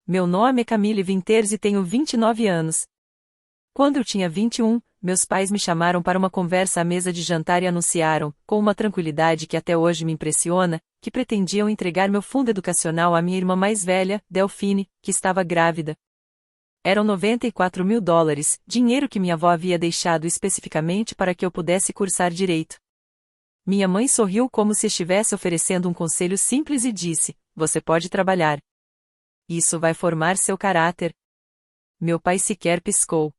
Meu nome é Camille Winters e tenho 29 anos. Quando eu tinha 21, meus pais me chamaram para uma conversa à mesa de jantar e anunciaram, com uma tranquilidade que até hoje me impressiona, que pretendiam entregar meu fundo educacional à minha irmã mais velha, Delphine, que estava grávida. Eram $94.000, dinheiro que minha avó havia deixado especificamente para que eu pudesse cursar direito. Minha mãe sorriu como se estivesse oferecendo um conselho simples e disse: "Você pode trabalhar. Isso vai formar seu caráter." Meu pai sequer piscou.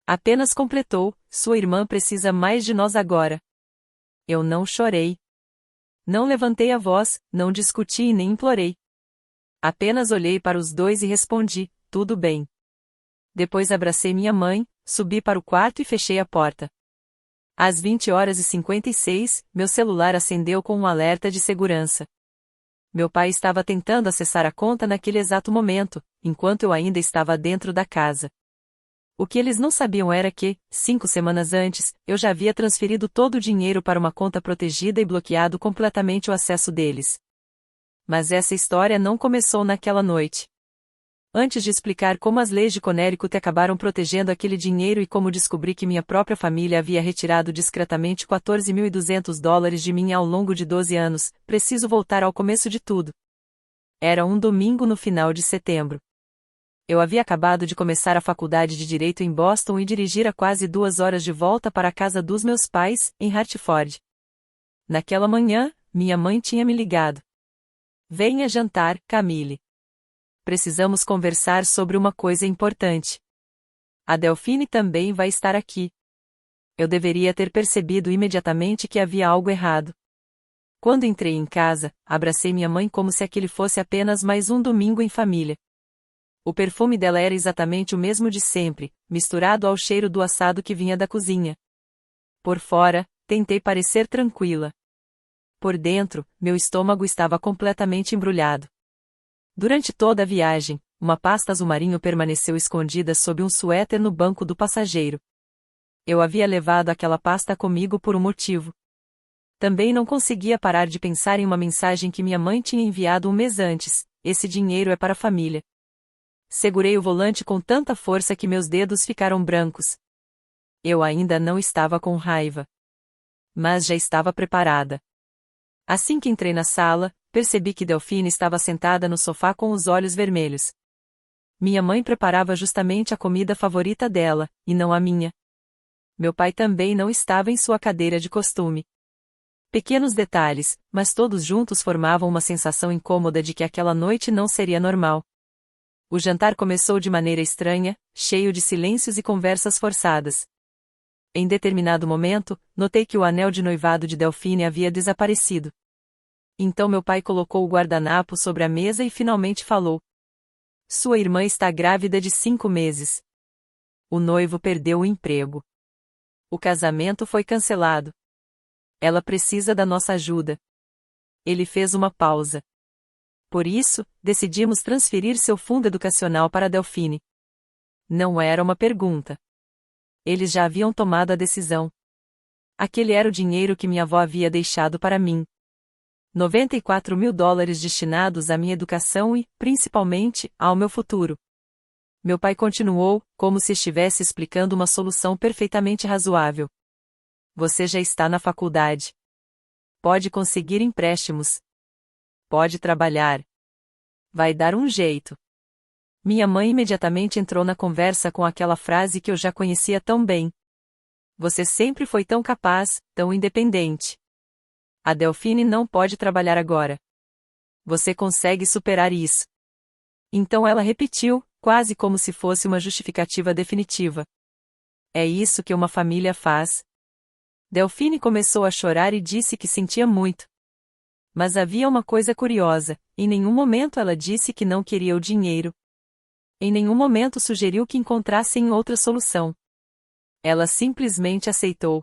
Apenas completou: "Sua irmã precisa mais de nós agora." Eu não chorei. Não levantei a voz, não discuti e nem implorei. Apenas olhei para os dois e respondi: "Tudo bem." Depois abracei minha mãe, subi para o quarto e fechei a porta. Às 20h56, meu celular acendeu com um alerta de segurança. Meu pai estava tentando acessar a conta naquele exato momento, enquanto eu ainda estava dentro da casa. O que eles não sabiam era que, 5 semanas antes, eu já havia transferido todo o dinheiro para uma conta protegida e bloqueado completamente o acesso deles. Mas essa história não começou naquela noite. Antes de explicar como as leis de Connecticut acabaram protegendo aquele dinheiro e como descobri que minha própria família havia retirado discretamente $14.200 de mim ao longo de 12 anos, preciso voltar ao começo de tudo. Era um domingo no final de setembro. Eu havia acabado de começar a faculdade de Direito em Boston e dirigir a quase 2 horas de volta para a casa dos meus pais, em Hartford. Naquela manhã, minha mãe tinha me ligado. "Venha jantar, Camille. Precisamos conversar sobre uma coisa importante. A Delphine também vai estar aqui." Eu deveria ter percebido imediatamente que havia algo errado. Quando entrei em casa, abracei minha mãe como se aquele fosse apenas mais um domingo em família. O perfume dela era exatamente o mesmo de sempre, misturado ao cheiro do assado que vinha da cozinha. Por fora, tentei parecer tranquila. Por dentro, meu estômago estava completamente embrulhado. Durante toda a viagem, uma pasta azul marinho permaneceu escondida sob um suéter no banco do passageiro. Eu havia levado aquela pasta comigo por um motivo. Também não conseguia parar de pensar em uma mensagem que minha mãe tinha enviado um mês antes: "Esse dinheiro é para a família." Segurei o volante com tanta força que meus dedos ficaram brancos. Eu ainda não estava com raiva. Mas já estava preparada. Assim que entrei na sala, percebi que Delphine estava sentada no sofá com os olhos vermelhos. Minha mãe preparava justamente a comida favorita dela, e não a minha. Meu pai também não estava em sua cadeira de costume. Pequenos detalhes, mas todos juntos formavam uma sensação incômoda de que aquela noite não seria normal. O jantar começou de maneira estranha, cheio de silêncios e conversas forçadas. Em determinado momento, notei que o anel de noivado de Delphine havia desaparecido. Então meu pai colocou o guardanapo sobre a mesa e finalmente falou: "Sua irmã está grávida de 5 meses. O noivo perdeu o emprego. O casamento foi cancelado. Ela precisa da nossa ajuda." Ele fez uma pausa. "Por isso, decidimos transferir seu fundo educacional para Delphine." Não era uma pergunta. Eles já haviam tomado a decisão. Aquele era o dinheiro que minha avó havia deixado para mim. $94.000 destinados à minha educação e, principalmente, ao meu futuro. Meu pai continuou, como se estivesse explicando uma solução perfeitamente razoável. "Você já está na faculdade. Pode conseguir empréstimos. Pode trabalhar. Vai dar um jeito." Minha mãe imediatamente entrou na conversa com aquela frase que eu já conhecia tão bem. "Você sempre foi tão capaz, tão independente. A Delphine não pode trabalhar agora. Você consegue superar isso." Então ela repetiu, quase como se fosse uma justificativa definitiva: "É isso que uma família faz." Delphine começou a chorar e disse que sentia muito. Mas havia uma coisa curiosa: em nenhum momento ela disse que não queria o dinheiro. Em nenhum momento sugeriu que encontrassem outra solução. Ela simplesmente aceitou.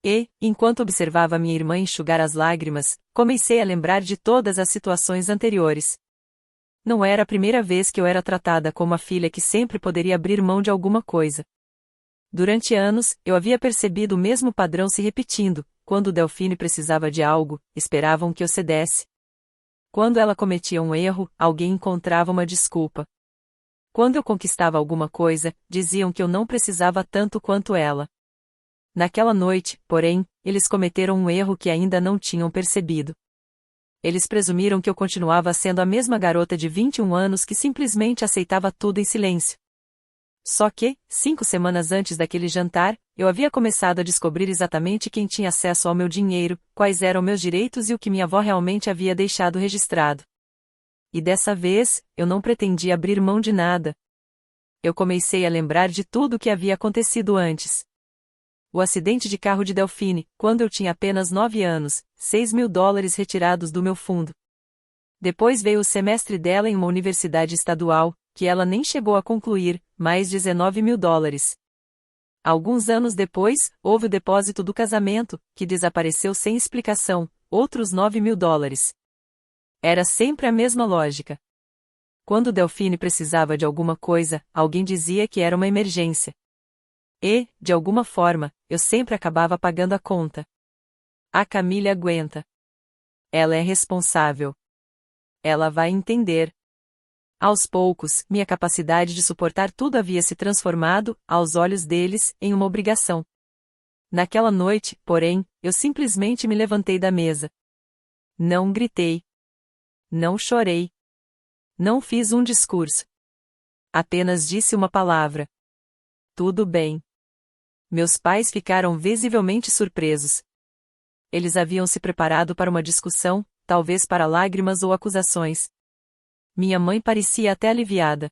E, enquanto observava minha irmã enxugar as lágrimas, comecei a lembrar de todas as situações anteriores. Não era a primeira vez que eu era tratada como a filha que sempre poderia abrir mão de alguma coisa. Durante anos, eu havia percebido o mesmo padrão se repetindo: quando Delphine precisava de algo, esperavam que eu cedesse. Quando ela cometia um erro, alguém encontrava uma desculpa. Quando eu conquistava alguma coisa, diziam que eu não precisava tanto quanto ela. Naquela noite, porém, eles cometeram um erro que ainda não tinham percebido. Eles presumiram que eu continuava sendo a mesma garota de 21 anos que simplesmente aceitava tudo em silêncio. Só que, 5 semanas antes daquele jantar, eu havia começado a descobrir exatamente quem tinha acesso ao meu dinheiro, quais eram meus direitos e o que minha avó realmente havia deixado registrado. E dessa vez, eu não pretendia abrir mão de nada. Eu comecei a lembrar de tudo o que havia acontecido antes. O acidente de carro de Delphine, quando eu tinha apenas 9 anos, $6.000 retirados do meu fundo. Depois veio o semestre dela em uma universidade estadual, que ela nem chegou a concluir, mais $19.000. Alguns anos depois, houve o depósito do casamento, que desapareceu sem explicação, outros $9.000. Era sempre a mesma lógica. Quando Delphine precisava de alguma coisa, alguém dizia que era uma emergência. E, de alguma forma, eu sempre acabava pagando a conta. A Camille aguenta. Ela é responsável. Ela vai entender. Aos poucos, minha capacidade de suportar tudo havia se transformado, aos olhos deles, em uma obrigação. Naquela noite, porém, eu simplesmente me levantei da mesa. Não gritei. Não chorei. Não fiz um discurso. Apenas disse uma palavra. Tudo bem. Meus pais ficaram visivelmente surpresos. Eles haviam se preparado para uma discussão, talvez para lágrimas ou acusações. Minha mãe parecia até aliviada.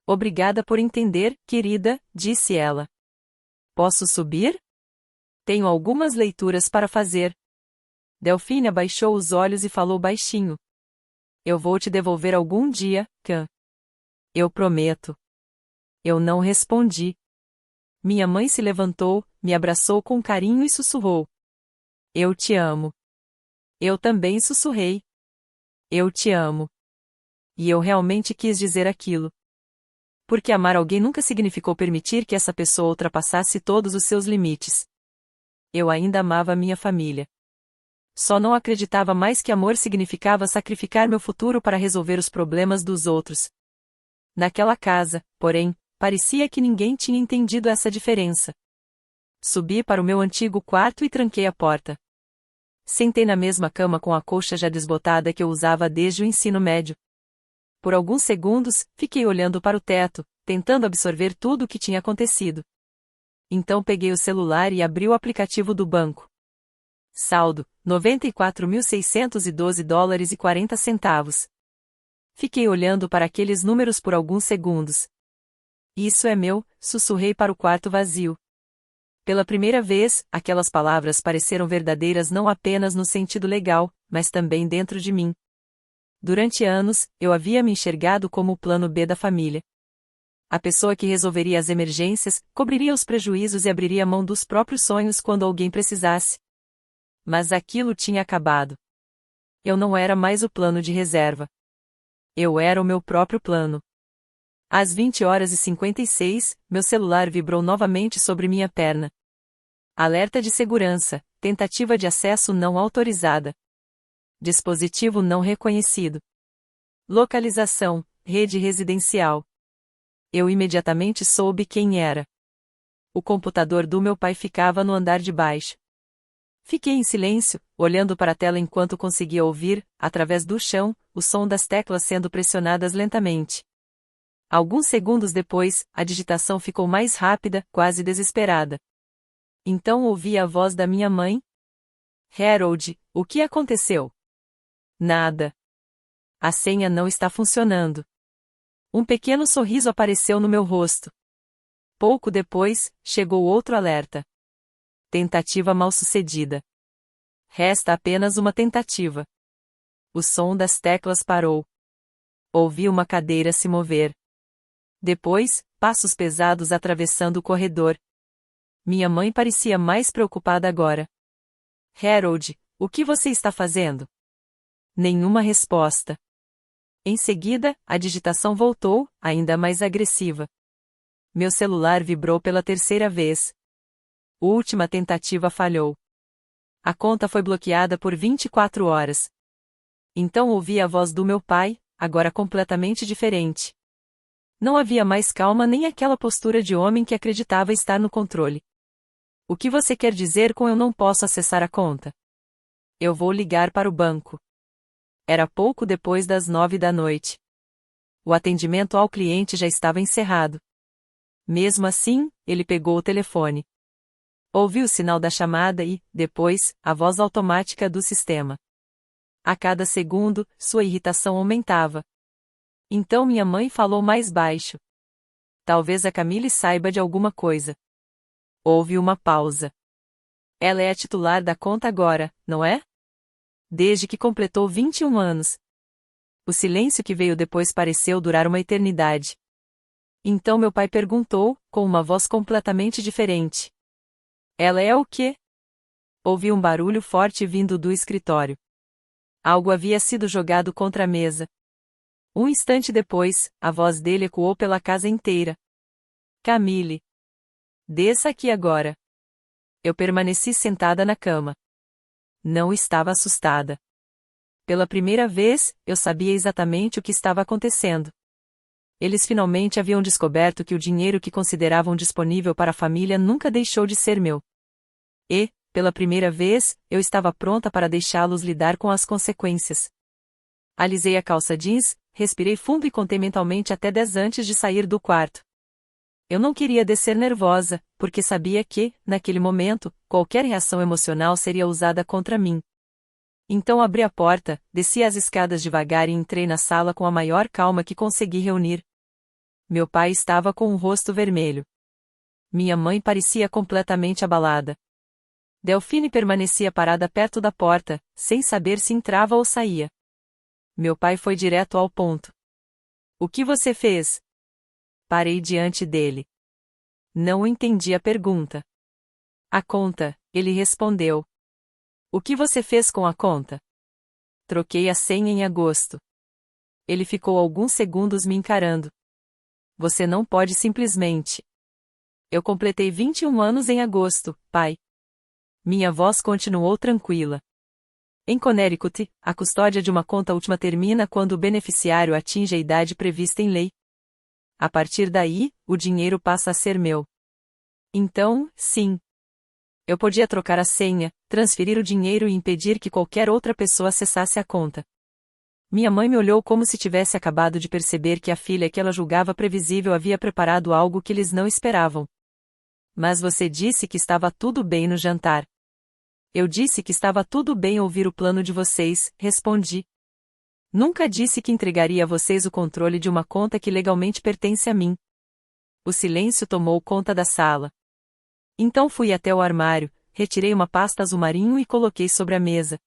Obrigada por entender, querida, disse ela. Posso subir? Tenho algumas leituras para fazer. Delphine abaixou os olhos e falou baixinho. Eu vou te devolver algum dia, Cã. Eu prometo. Eu não respondi. Minha mãe se levantou, me abraçou com carinho e sussurrou. Eu te amo. Eu também sussurrei. Eu te amo. E eu realmente quis dizer aquilo. Porque amar alguém nunca significou permitir que essa pessoa ultrapassasse todos os seus limites. Eu ainda amava minha família. Só não acreditava mais que amor significava sacrificar meu futuro para resolver os problemas dos outros. Naquela casa, porém, parecia que ninguém tinha entendido essa diferença. Subi para o meu antigo quarto e tranquei a porta. Sentei na mesma cama com a colcha já desbotada que eu usava desde o ensino médio. Por alguns segundos, fiquei olhando para o teto, tentando absorver tudo o que tinha acontecido. Então peguei o celular e abri o aplicativo do banco. Saldo, $94.612,40. Fiquei olhando para aqueles números por alguns segundos. Isso é meu, sussurrei para o quarto vazio. Pela primeira vez, aquelas palavras pareceram verdadeiras não apenas no sentido legal, mas também dentro de mim. Durante anos, eu havia me enxergado como o plano B da família. A pessoa que resolveria as emergências, cobriria os prejuízos e abriria mão dos próprios sonhos quando alguém precisasse. Mas aquilo tinha acabado. Eu não era mais o plano de reserva. Eu era o meu próprio plano. Às 20h56, meu celular vibrou novamente sobre minha perna. Alerta de segurança, tentativa de acesso não autorizada. Dispositivo não reconhecido. Localização, rede residencial. Eu imediatamente soube quem era. O computador do meu pai ficava no andar de baixo. Fiquei em silêncio, olhando para a tela enquanto conseguia ouvir, através do chão, o som das teclas sendo pressionadas lentamente. Alguns segundos depois, a digitação ficou mais rápida, quase desesperada. Então ouvi a voz da minha mãe. Harold, o que aconteceu? Nada. A senha não está funcionando. Um pequeno sorriso apareceu no meu rosto. Pouco depois, chegou outro alerta. Tentativa mal-sucedida. Resta apenas uma tentativa. O som das teclas parou. Ouvi uma cadeira se mover. Depois, passos pesados atravessando o corredor. Minha mãe parecia mais preocupada agora. Harold, o que você está fazendo? Nenhuma resposta. Em seguida, a digitação voltou, ainda mais agressiva. Meu celular vibrou pela terceira vez. Última tentativa falhou. A conta foi bloqueada por 24 horas. Então ouvi a voz do meu pai, agora completamente diferente. Não havia mais calma nem aquela postura de homem que acreditava estar no controle. O que você quer dizer com eu não posso acessar a conta? Eu vou ligar para o banco. Era pouco depois das 9 da noite. O atendimento ao cliente já estava encerrado. Mesmo assim, ele pegou o telefone. Ouvi o sinal da chamada e, depois, a voz automática do sistema. A cada segundo, sua irritação aumentava. Então minha mãe falou mais baixo. Talvez a Camille saiba de alguma coisa. Houve uma pausa. Ela é a titular da conta agora, não é? Desde que completou 21 anos. O silêncio que veio depois pareceu durar uma eternidade. Então meu pai perguntou, com uma voz completamente diferente. Ela é o quê? Ouvi um barulho forte vindo do escritório. Algo havia sido jogado contra a mesa. Um instante depois, a voz dele ecoou pela casa inteira. Camille. Desça aqui agora. Eu permaneci sentada na cama. Não estava assustada. Pela primeira vez, eu sabia exatamente o que estava acontecendo. Eles finalmente haviam descoberto que o dinheiro que consideravam disponível para a família nunca deixou de ser meu. E, pela primeira vez, eu estava pronta para deixá-los lidar com as consequências. Alisei a calça jeans, respirei fundo e contei mentalmente até 10 antes de sair do quarto. Eu não queria descer nervosa, porque sabia que, naquele momento, qualquer reação emocional seria usada contra mim. Então abri a porta, desci as escadas devagar e entrei na sala com a maior calma que consegui reunir. Meu pai estava com um rosto vermelho. Minha mãe parecia completamente abalada. Delphine permanecia parada perto da porta, sem saber se entrava ou saía. Meu pai foi direto ao ponto. O que você fez? Parei diante dele. Não entendi a pergunta. A conta, ele respondeu. O que você fez com a conta? Troquei a senha em agosto. Ele ficou alguns segundos me encarando. Você não pode simplesmente. Eu completei 21 anos em agosto, pai. Minha voz continuou tranquila. Em Connecticut, a custódia de uma conta última termina quando o beneficiário atinge a idade prevista em lei. A partir daí, o dinheiro passa a ser meu. Então, sim. Eu podia trocar a senha, transferir o dinheiro e impedir que qualquer outra pessoa acessasse a conta. Minha mãe me olhou como se tivesse acabado de perceber que a filha que ela julgava previsível havia preparado algo que eles não esperavam. Mas você disse que estava tudo bem no jantar. Eu disse que estava tudo bem ouvir o plano de vocês, respondi. Nunca disse que entregaria a vocês o controle de uma conta que legalmente pertence a mim. O silêncio tomou conta da sala. Então fui até o armário, retirei uma pasta azul marinho e coloquei sobre a mesa.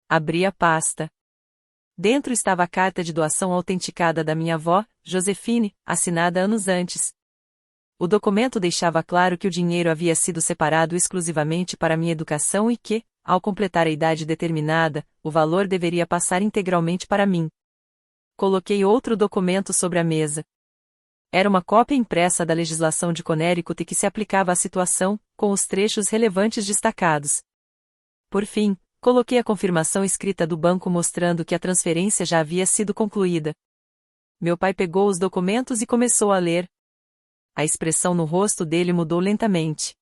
Abri a pasta. Dentro estava a carta de doação autenticada da minha avó, Josefine, assinada anos antes. O documento deixava claro que o dinheiro havia sido separado exclusivamente para minha educação e que, ao completar a idade determinada, o valor deveria passar integralmente para mim. Coloquei outro documento sobre a mesa. Era uma cópia impressa da legislação de Connecticut que se aplicava à situação, com os trechos relevantes destacados. Por fim, coloquei a confirmação escrita do banco mostrando que a transferência já havia sido concluída. Meu pai pegou os documentos e começou a ler. A expressão no rosto dele mudou lentamente.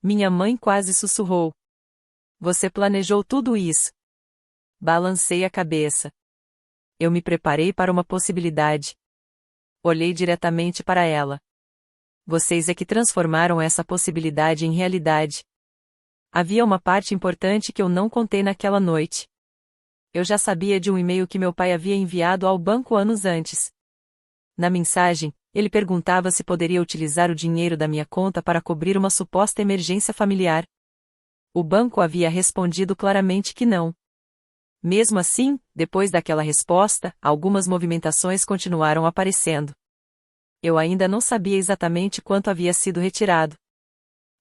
Minha mãe quase sussurrou. Você planejou tudo isso? Balancei a cabeça. Eu me preparei para uma possibilidade. Olhei diretamente para ela. Vocês é que transformaram essa possibilidade em realidade. Havia uma parte importante que eu não contei naquela noite. Eu já sabia de um e-mail que meu pai havia enviado ao banco anos antes. Na mensagem, ele perguntava se poderia utilizar o dinheiro da minha conta para cobrir uma suposta emergência familiar. O banco havia respondido claramente que não. Mesmo assim, depois daquela resposta, algumas movimentações continuaram aparecendo. Eu ainda não sabia exatamente quanto havia sido retirado.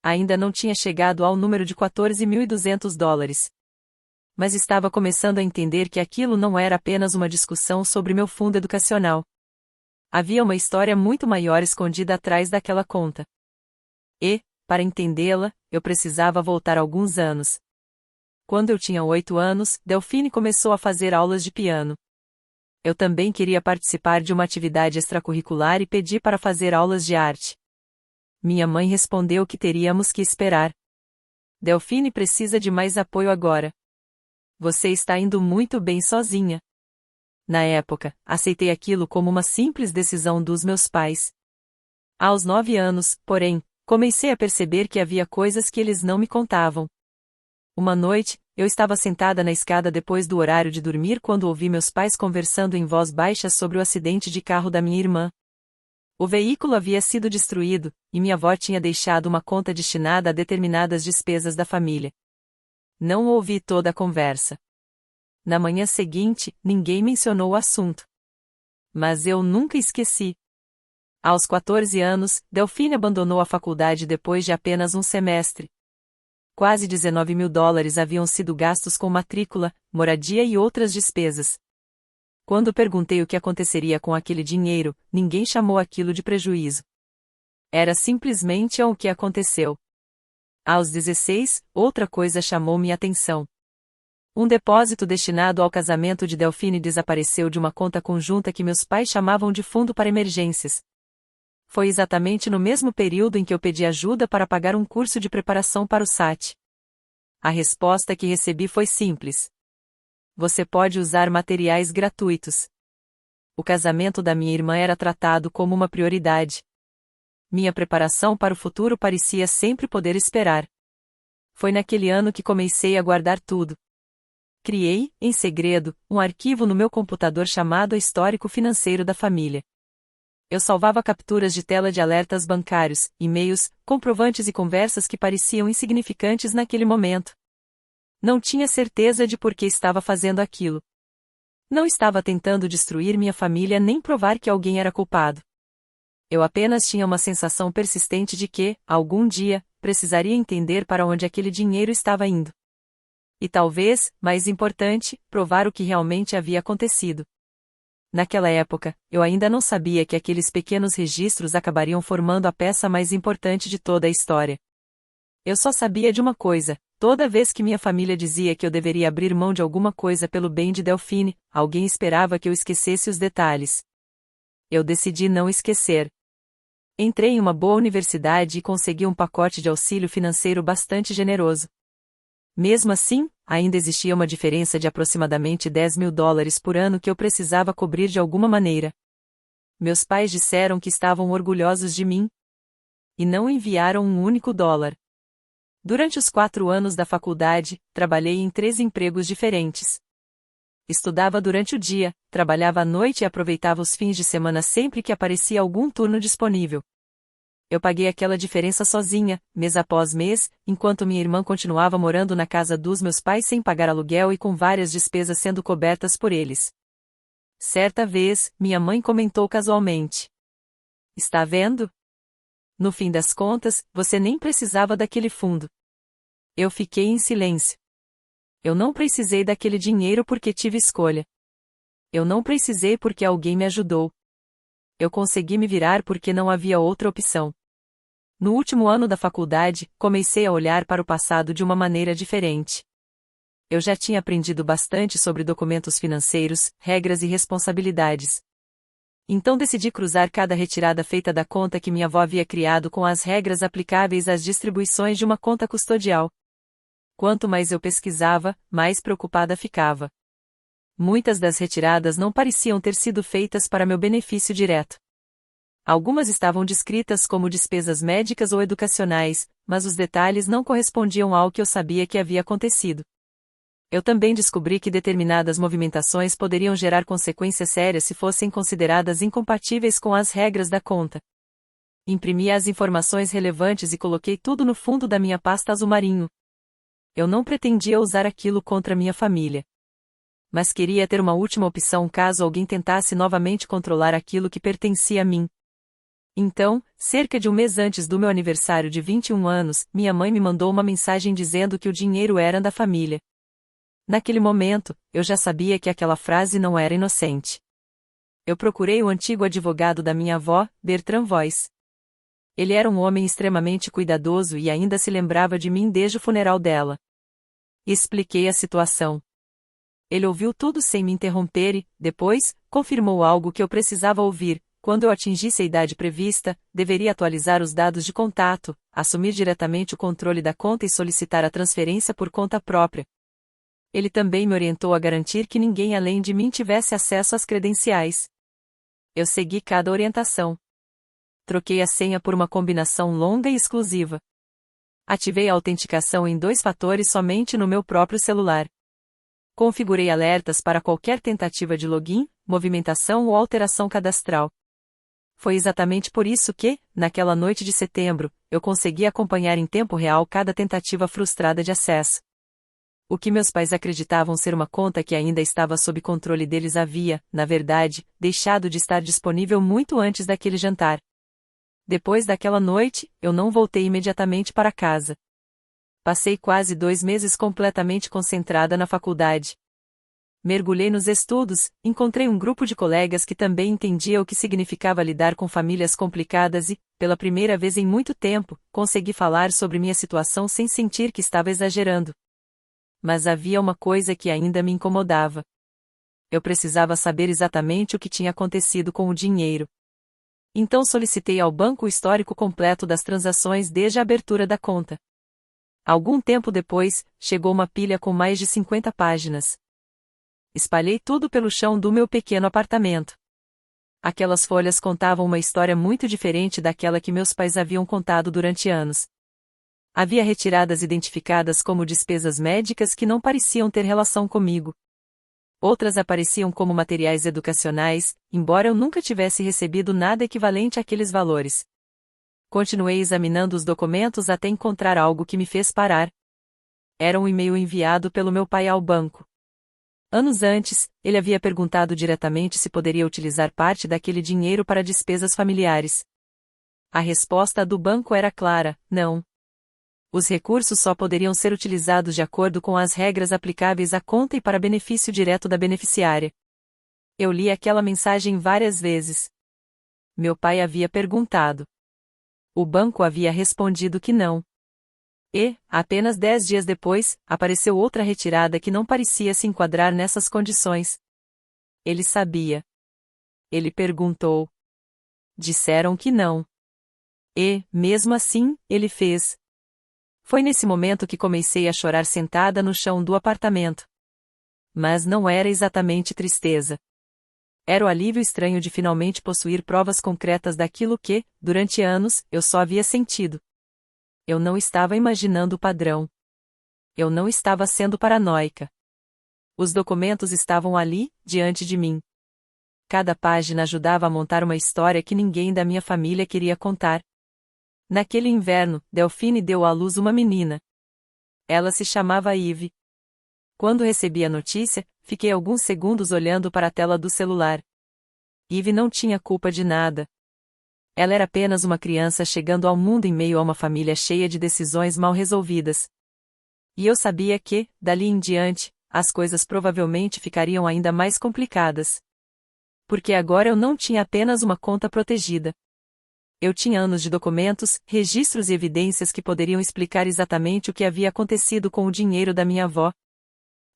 Ainda não tinha chegado ao número de $14.200. Mas estava começando a entender que aquilo não era apenas uma discussão sobre meu fundo educacional. Havia uma história muito maior escondida atrás daquela conta. E, para entendê-la, eu precisava voltar alguns anos. Quando eu tinha 8 anos, Delphine começou a fazer aulas de piano. Eu também queria participar de uma atividade extracurricular e pedi para fazer aulas de arte. Minha mãe respondeu que teríamos que esperar. Delphine precisa de mais apoio agora. Você está indo muito bem sozinha. Na época, aceitei aquilo como uma simples decisão dos meus pais. Aos 9 anos, porém, comecei a perceber que havia coisas que eles não me contavam. Uma noite, eu estava sentada na escada depois do horário de dormir quando ouvi meus pais conversando em voz baixa sobre o acidente de carro da minha irmã. O veículo havia sido destruído, e minha avó tinha deixado uma conta destinada a determinadas despesas da família. Não ouvi toda a conversa. Na manhã seguinte, ninguém mencionou o assunto. Mas eu nunca esqueci. Aos 14 anos, Delphine abandonou a faculdade depois de apenas um semestre. Quase $19.000 haviam sido gastos com matrícula, moradia e outras despesas. Quando perguntei o que aconteceria com aquele dinheiro, ninguém chamou aquilo de prejuízo. Era simplesmente o que aconteceu. Aos 16, outra coisa chamou minha atenção. Um depósito destinado ao casamento de Delphine desapareceu de uma conta conjunta que meus pais chamavam de fundo para emergências. Foi exatamente no mesmo período em que eu pedi ajuda para pagar um curso de preparação para o SAT. A resposta que recebi foi simples. Você pode usar materiais gratuitos. O casamento da minha irmã era tratado como uma prioridade. Minha preparação para o futuro parecia sempre poder esperar. Foi naquele ano que comecei a guardar tudo. Criei, em segredo, um arquivo no meu computador chamado Histórico Financeiro da Família. Eu salvava capturas de tela de alertas bancários, e-mails, comprovantes e conversas que pareciam insignificantes naquele momento. Não tinha certeza de por que estava fazendo aquilo. Não estava tentando destruir minha família nem provar que alguém era culpado. Eu apenas tinha uma sensação persistente de que, algum dia, precisaria entender para onde aquele dinheiro estava indo. E talvez, mais importante, provar o que realmente havia acontecido. Naquela época, eu ainda não sabia que aqueles pequenos registros acabariam formando a peça mais importante de toda a história. Eu só sabia de uma coisa: toda vez que minha família dizia que eu deveria abrir mão de alguma coisa pelo bem de Delphine, alguém esperava que eu esquecesse os detalhes. Eu decidi não esquecer. Entrei em uma boa universidade e consegui um pacote de auxílio financeiro bastante generoso. Mesmo assim, ainda existia uma diferença de aproximadamente $10.000 por ano que eu precisava cobrir de alguma maneira. Meus pais disseram que estavam orgulhosos de mim. E não enviaram um único dólar. Durante os 4 anos da faculdade, trabalhei em 3 empregos diferentes. Estudava durante o dia, trabalhava à noite e aproveitava os fins de semana sempre que aparecia algum turno disponível. Eu paguei aquela diferença sozinha, mês após mês, enquanto minha irmã continuava morando na casa dos meus pais sem pagar aluguel e com várias despesas sendo cobertas por eles. Certa vez, minha mãe comentou casualmente: "Está vendo? No fim das contas, você nem precisava daquele fundo." Eu fiquei em silêncio. Eu não precisei daquele dinheiro porque tive escolha. Eu não precisei porque alguém me ajudou. Eu consegui me virar porque não havia outra opção. No último ano da faculdade, comecei a olhar para o passado de uma maneira diferente. Eu já tinha aprendido bastante sobre documentos financeiros, regras e responsabilidades. Então decidi cruzar cada retirada feita da conta que minha avó havia criado com as regras aplicáveis às distribuições de uma conta custodial. Quanto mais eu pesquisava, mais preocupada ficava. Muitas das retiradas não pareciam ter sido feitas para meu benefício direto. Algumas estavam descritas como despesas médicas ou educacionais, mas os detalhes não correspondiam ao que eu sabia que havia acontecido. Eu também descobri que determinadas movimentações poderiam gerar consequências sérias se fossem consideradas incompatíveis com as regras da conta. Imprimi as informações relevantes e coloquei tudo no fundo da minha pasta azul marinho. Eu não pretendia usar aquilo contra minha família. Mas queria ter uma última opção caso alguém tentasse novamente controlar aquilo que pertencia a mim. Então, cerca de um mês antes do meu aniversário de 21 anos, minha mãe me mandou uma mensagem dizendo que o dinheiro era da família. Naquele momento, eu já sabia que aquela frase não era inocente. Eu procurei o antigo advogado da minha avó, Bertrand Voice. Ele era um homem extremamente cuidadoso e ainda se lembrava de mim desde o funeral dela. Expliquei a situação. Ele ouviu tudo sem me interromper e, depois, confirmou algo que eu precisava ouvir. Quando eu atingisse a idade prevista, deveria atualizar os dados de contato, assumir diretamente o controle da conta e solicitar a transferência por conta própria. Ele também me orientou a garantir que ninguém além de mim tivesse acesso às credenciais. Eu segui cada orientação. Troquei a senha por uma combinação longa e exclusiva. Ativei a autenticação em 2 fatores somente no meu próprio celular. Configurei alertas para qualquer tentativa de login, movimentação ou alteração cadastral. Foi exatamente por isso que, naquela noite de setembro, eu consegui acompanhar em tempo real cada tentativa frustrada de acesso. O que meus pais acreditavam ser uma conta que ainda estava sob controle deles havia, na verdade, deixado de estar disponível muito antes daquele jantar. Depois daquela noite, eu não voltei imediatamente para casa. Passei quase 2 meses completamente concentrada na faculdade. Mergulhei nos estudos, encontrei um grupo de colegas que também entendia o que significava lidar com famílias complicadas e, pela primeira vez em muito tempo, consegui falar sobre minha situação sem sentir que estava exagerando. Mas havia uma coisa que ainda me incomodava. Eu precisava saber exatamente o que tinha acontecido com o dinheiro. Então solicitei ao banco o histórico completo das transações desde a abertura da conta. Algum tempo depois, chegou uma pilha com mais de 50 páginas. Espalhei tudo pelo chão do meu pequeno apartamento. Aquelas folhas contavam uma história muito diferente daquela que meus pais haviam contado durante anos. Havia retiradas identificadas como despesas médicas que não pareciam ter relação comigo. Outras apareciam como materiais educacionais, embora eu nunca tivesse recebido nada equivalente àqueles valores. Continuei examinando os documentos até encontrar algo que me fez parar. Era um e-mail enviado pelo meu pai ao banco. Anos antes, ele havia perguntado diretamente se poderia utilizar parte daquele dinheiro para despesas familiares. A resposta do banco era clara: não. Os recursos só poderiam ser utilizados de acordo com as regras aplicáveis à conta e para benefício direto da beneficiária. Eu li aquela mensagem várias vezes. Meu pai havia perguntado. O banco havia respondido que não. E, apenas 10 dias depois, apareceu outra retirada que não parecia se enquadrar nessas condições. Ele sabia. Ele perguntou. Disseram que não. E, mesmo assim, ele fez. Foi nesse momento que comecei a chorar sentada no chão do apartamento. Mas não era exatamente tristeza. Era o alívio estranho de finalmente possuir provas concretas daquilo que, durante anos, eu só havia sentido. Eu não estava imaginando o padrão. Eu não estava sendo paranoica. Os documentos estavam ali, diante de mim. Cada página ajudava a montar uma história que ninguém da minha família queria contar. Naquele inverno, Delphine deu à luz uma menina. Ela se chamava Eve. Quando recebi a notícia, fiquei alguns segundos olhando para a tela do celular. Eve não tinha culpa de nada. Ela era apenas uma criança chegando ao mundo em meio a uma família cheia de decisões mal resolvidas. E eu sabia que, dali em diante, as coisas provavelmente ficariam ainda mais complicadas. Porque agora eu não tinha apenas uma conta protegida. Eu tinha anos de documentos, registros e evidências que poderiam explicar exatamente o que havia acontecido com o dinheiro da minha avó.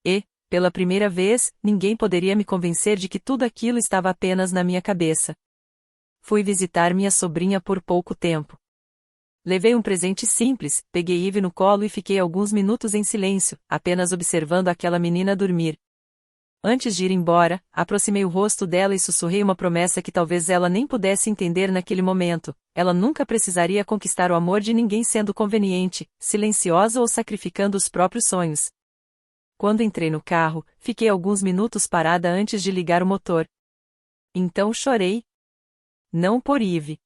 E, pela primeira vez, ninguém poderia me convencer de que tudo aquilo estava apenas na minha cabeça. Fui visitar minha sobrinha por pouco tempo. Levei um presente simples, peguei Eve no colo e fiquei alguns minutos em silêncio, apenas observando aquela menina dormir. Antes de ir embora, aproximei o rosto dela e sussurrei uma promessa que talvez ela nem pudesse entender naquele momento: ela nunca precisaria conquistar o amor de ninguém sendo conveniente, silenciosa ou sacrificando os próprios sonhos. Quando entrei no carro, fiquei alguns minutos parada antes de ligar o motor. Então chorei. Não por Eve.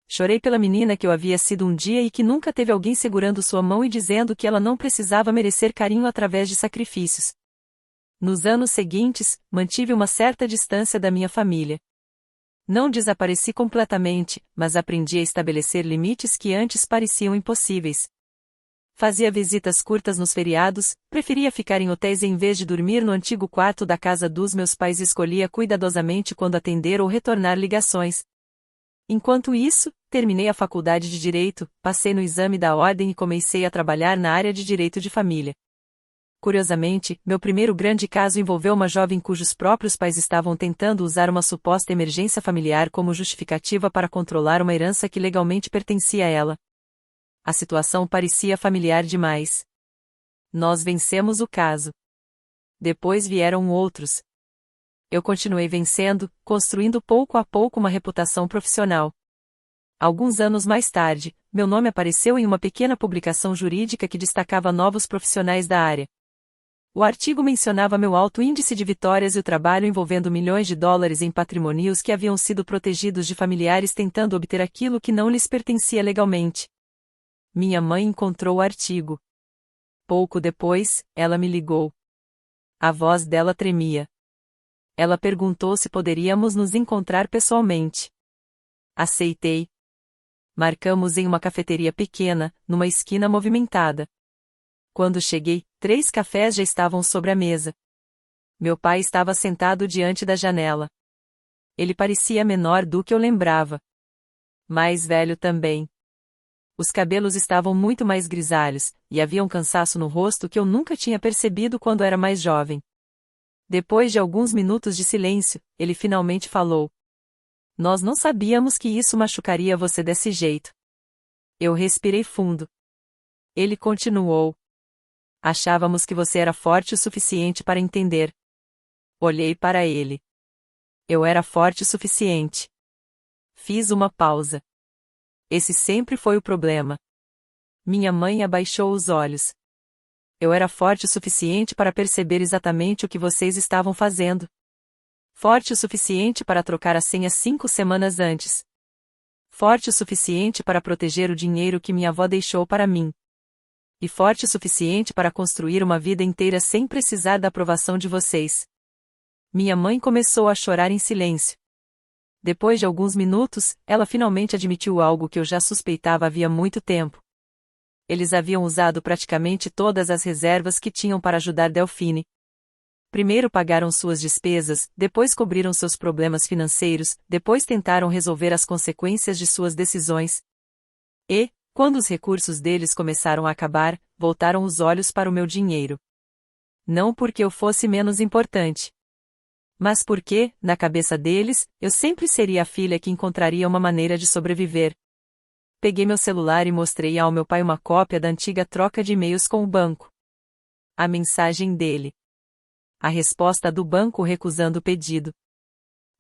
Chorei pela menina que eu havia sido um dia e que nunca teve alguém segurando sua mão e dizendo que ela não precisava merecer carinho através de sacrifícios. Nos anos seguintes, mantive uma certa distância da minha família. Não desapareci completamente, mas aprendi a estabelecer limites que antes pareciam impossíveis. Fazia visitas curtas nos feriados, preferia ficar em hotéis em vez de dormir no antigo quarto da casa dos meus pais e escolhia cuidadosamente quando atender ou retornar ligações. Enquanto isso, terminei a faculdade de Direito, passei no exame da ordem e comecei a trabalhar na área de Direito de Família. Curiosamente, meu primeiro grande caso envolveu uma jovem cujos próprios pais estavam tentando usar uma suposta emergência familiar como justificativa para controlar uma herança que legalmente pertencia a ela. A situação parecia familiar demais. Nós vencemos o caso. Depois vieram outros. Eu continuei vencendo, construindo pouco a pouco uma reputação profissional. Alguns anos mais tarde, meu nome apareceu em uma pequena publicação jurídica que destacava novos profissionais da área. O artigo mencionava meu alto índice de vitórias e o trabalho envolvendo milhões de dólares em patrimônios que haviam sido protegidos de familiares tentando obter aquilo que não lhes pertencia legalmente. Minha mãe encontrou o artigo. Pouco depois, ela me ligou. A voz dela tremia. Ela perguntou se poderíamos nos encontrar pessoalmente. Aceitei. Marcamos em uma cafeteria pequena, numa esquina movimentada. Quando cheguei, 3 cafés já estavam sobre a mesa. Meu pai estava sentado diante da janela. Ele parecia menor do que eu lembrava. Mais velho também. Os cabelos estavam muito mais grisalhos, e havia um cansaço no rosto que eu nunca tinha percebido quando era mais jovem. Depois de alguns minutos de silêncio, ele finalmente falou. Nós não sabíamos que isso machucaria você desse jeito. Eu respirei fundo. Ele continuou. Achávamos que você era forte o suficiente para entender. Olhei para ele. Eu era forte o suficiente. Fiz uma pausa. Esse sempre foi o problema. Minha mãe abaixou os olhos. Eu era forte o suficiente para perceber exatamente o que vocês estavam fazendo. Forte o suficiente para trocar a senha 5 semanas antes. Forte o suficiente para proteger o dinheiro que minha avó deixou para mim. E forte o suficiente para construir uma vida inteira sem precisar da aprovação de vocês. Minha mãe começou a chorar em silêncio. Depois de alguns minutos, ela finalmente admitiu algo que eu já suspeitava havia muito tempo. Eles haviam usado praticamente todas as reservas que tinham para ajudar Delphine. Primeiro pagaram suas despesas, depois cobriram seus problemas financeiros, depois tentaram resolver as consequências de suas decisões. E, quando os recursos deles começaram a acabar, voltaram os olhos para o meu dinheiro. Não porque eu fosse menos importante. Mas porque, na cabeça deles, eu sempre seria a filha que encontraria uma maneira de sobreviver. Peguei meu celular e mostrei ao meu pai uma cópia da antiga troca de e-mails com o banco. A mensagem dele. A resposta do banco recusando o pedido.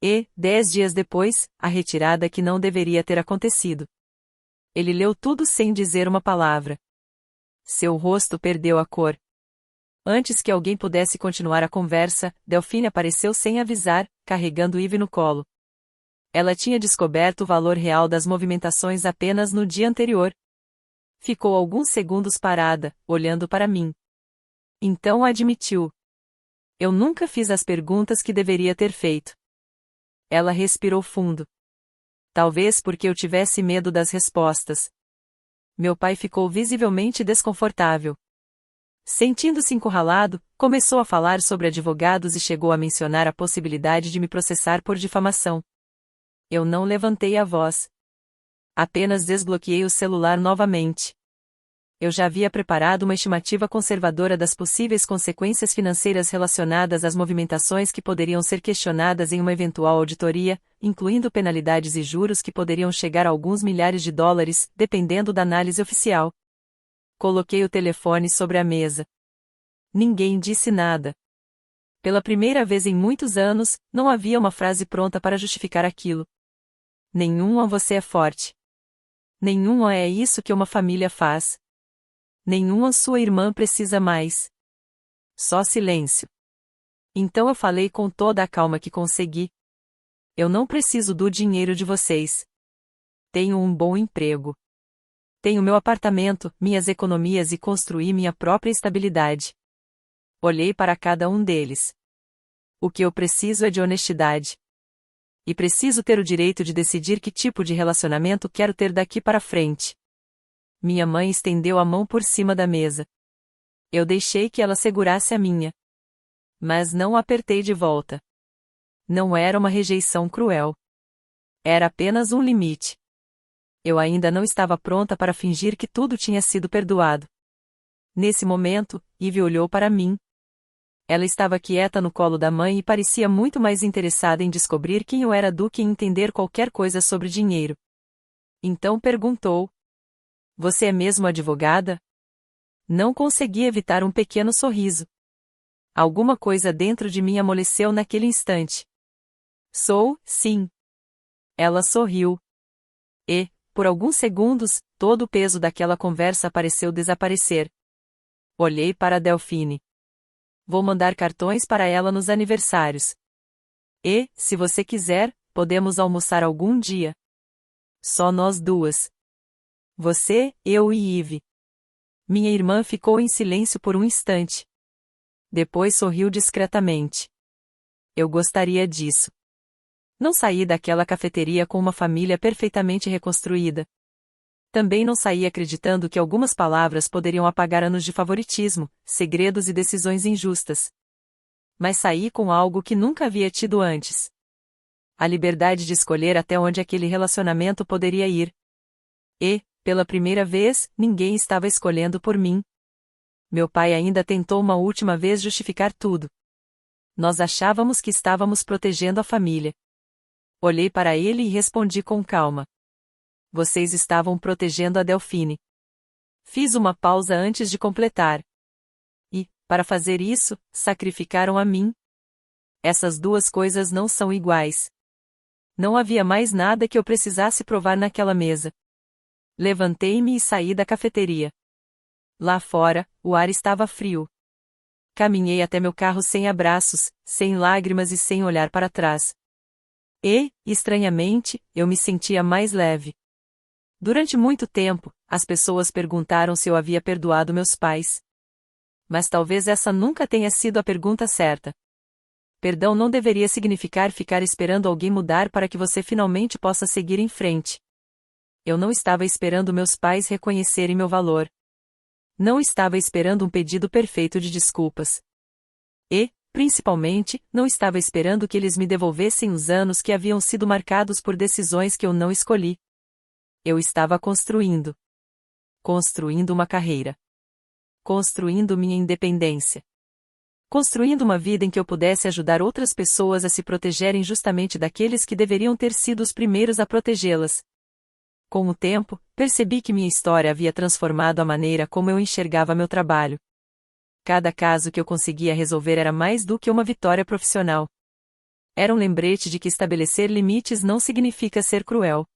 E, 10 dias depois, a retirada que não deveria ter acontecido. Ele leu tudo sem dizer uma palavra. Seu rosto perdeu a cor. Antes que alguém pudesse continuar a conversa, Delphine apareceu sem avisar, carregando Eve no colo. Ela tinha descoberto o valor real das movimentações apenas no dia anterior. Ficou alguns segundos parada, olhando para mim. Então admitiu. Eu nunca fiz as perguntas que deveria ter feito. Ela respirou fundo. Talvez porque eu tivesse medo das respostas. Meu pai ficou visivelmente desconfortável. Sentindo-se encurralado, começou a falar sobre advogados e chegou a mencionar a possibilidade de me processar por difamação. Eu não levantei a voz. Apenas desbloqueei o celular novamente. Eu já havia preparado uma estimativa conservadora das possíveis consequências financeiras relacionadas às movimentações que poderiam ser questionadas em uma eventual auditoria, incluindo penalidades e juros que poderiam chegar a alguns milhares de dólares, dependendo da análise oficial. Coloquei o telefone sobre a mesa. Ninguém disse nada. Pela primeira vez em muitos anos, não havia uma frase pronta para justificar aquilo. Nenhuma você é forte. Nenhuma é isso que uma família faz. Nenhuma sua irmã precisa mais. Só silêncio. Então eu falei com toda a calma que consegui. Eu não preciso do dinheiro de vocês. Tenho um bom emprego. Tenho meu apartamento, minhas economias e construí minha própria estabilidade. Olhei para cada um deles. O que eu preciso é de honestidade. E preciso ter o direito de decidir que tipo de relacionamento quero ter daqui para frente. Minha mãe estendeu a mão por cima da mesa. Eu deixei que ela segurasse a minha. Mas não a apertei de volta. Não era uma rejeição cruel. Era apenas um limite. Eu ainda não estava pronta para fingir que tudo tinha sido perdoado. Nesse momento, Eve olhou para mim. Ela estava quieta no colo da mãe e parecia muito mais interessada em descobrir quem eu era do que em entender qualquer coisa sobre dinheiro. Então perguntou: Você é mesmo advogada? Não consegui evitar um pequeno sorriso. Alguma coisa dentro de mim amoleceu naquele instante. Sou, sim. Ela sorriu. E, por alguns segundos, todo o peso daquela conversa pareceu desaparecer. Olhei para Delphine. Vou mandar cartões para ela nos aniversários. E, se você quiser, podemos almoçar algum dia. Só nós duas. Você, eu e Eve. Minha irmã ficou em silêncio por um instante. Depois sorriu discretamente. Eu gostaria disso. Não saí daquela cafeteria com uma família perfeitamente reconstruída. Também não saí acreditando que algumas palavras poderiam apagar anos de favoritismo, segredos e decisões injustas. Mas saí com algo que nunca havia tido antes. A liberdade de escolher até onde aquele relacionamento poderia ir. E, pela primeira vez, ninguém estava escolhendo por mim. Meu pai ainda tentou uma última vez justificar tudo. Nós achávamos que estávamos protegendo a família. Olhei para ele e respondi com calma. Vocês estavam protegendo a Delphine. Fiz uma pausa antes de completar. E, para fazer isso, sacrificaram a mim. Essas duas coisas não são iguais. Não havia mais nada que eu precisasse provar naquela mesa. Levantei-me e saí da cafeteria. Lá fora, o ar estava frio. Caminhei até meu carro sem abraços, sem lágrimas e sem olhar para trás. E, estranhamente, eu me sentia mais leve. Durante muito tempo, as pessoas perguntaram se eu havia perdoado meus pais. Mas talvez essa nunca tenha sido a pergunta certa. Perdão não deveria significar ficar esperando alguém mudar para que você finalmente possa seguir em frente. Eu não estava esperando meus pais reconhecerem meu valor. Não estava esperando um pedido perfeito de desculpas. E, principalmente, não estava esperando que eles me devolvessem os anos que haviam sido marcados por decisões que eu não escolhi. Eu estava construindo. Construindo uma carreira. Construindo minha independência. Construindo uma vida em que eu pudesse ajudar outras pessoas a se protegerem justamente daqueles que deveriam ter sido os primeiros a protegê-las. Com o tempo, percebi que minha história havia transformado a maneira como eu enxergava meu trabalho. Cada caso que eu conseguia resolver era mais do que uma vitória profissional. Era um lembrete de que estabelecer limites não significa ser cruel.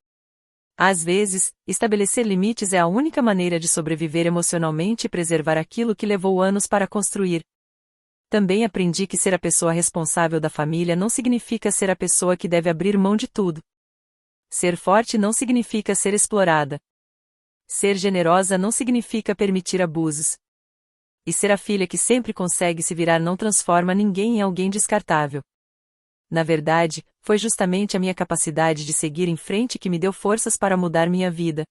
Às vezes, estabelecer limites é a única maneira de sobreviver emocionalmente e preservar aquilo que levou anos para construir. Também aprendi que ser a pessoa responsável da família não significa ser a pessoa que deve abrir mão de tudo. Ser forte não significa ser explorada. Ser generosa não significa permitir abusos. E ser a filha que sempre consegue se virar não transforma ninguém em alguém descartável. Na verdade, foi justamente a minha capacidade de seguir em frente que me deu forças para mudar minha vida.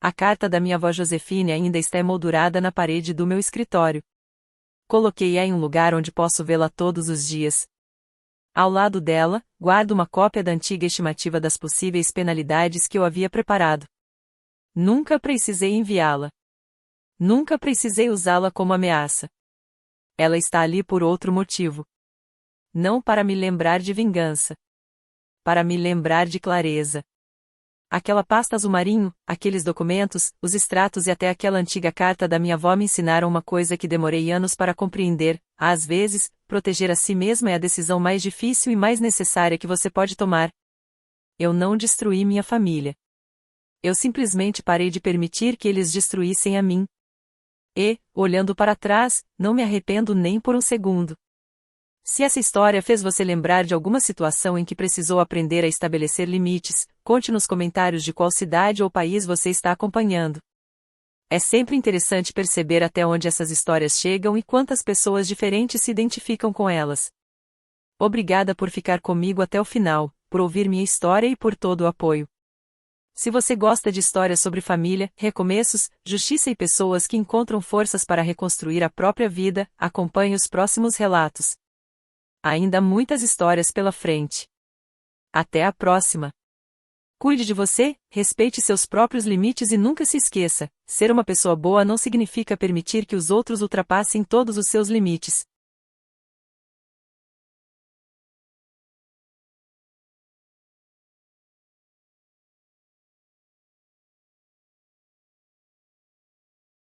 A carta da minha avó Josefine ainda está emoldurada na parede do meu escritório. Coloquei-a em um lugar onde posso vê-la todos os dias. Ao lado dela, guardo uma cópia da antiga estimativa das possíveis penalidades que eu havia preparado. Nunca precisei enviá-la. Nunca precisei usá-la como ameaça. Ela está ali por outro motivo. Não para me lembrar de vingança. Para me lembrar de clareza. Aquela pasta azul marinho, aqueles documentos, os extratos e até aquela antiga carta da minha avó me ensinaram uma coisa que demorei anos para compreender: às vezes, proteger a si mesma é a decisão mais difícil e mais necessária que você pode tomar. Eu não destruí minha família. Eu simplesmente parei de permitir que eles destruíssem a mim. E, olhando para trás, não me arrependo nem por um segundo. Se essa história fez você lembrar de alguma situação em que precisou aprender a estabelecer limites, conte nos comentários de qual cidade ou país você está acompanhando. É sempre interessante perceber até onde essas histórias chegam e quantas pessoas diferentes se identificam com elas. Obrigada por ficar comigo até o final, por ouvir minha história e por todo o apoio. Se você gosta de histórias sobre família, recomeços, justiça e pessoas que encontram forças para reconstruir a própria vida, acompanhe os próximos relatos. Ainda muitas histórias pela frente. Até a próxima! Cuide de você, respeite seus próprios limites e nunca se esqueça: ser uma pessoa boa não significa permitir que os outros ultrapassem todos os seus limites.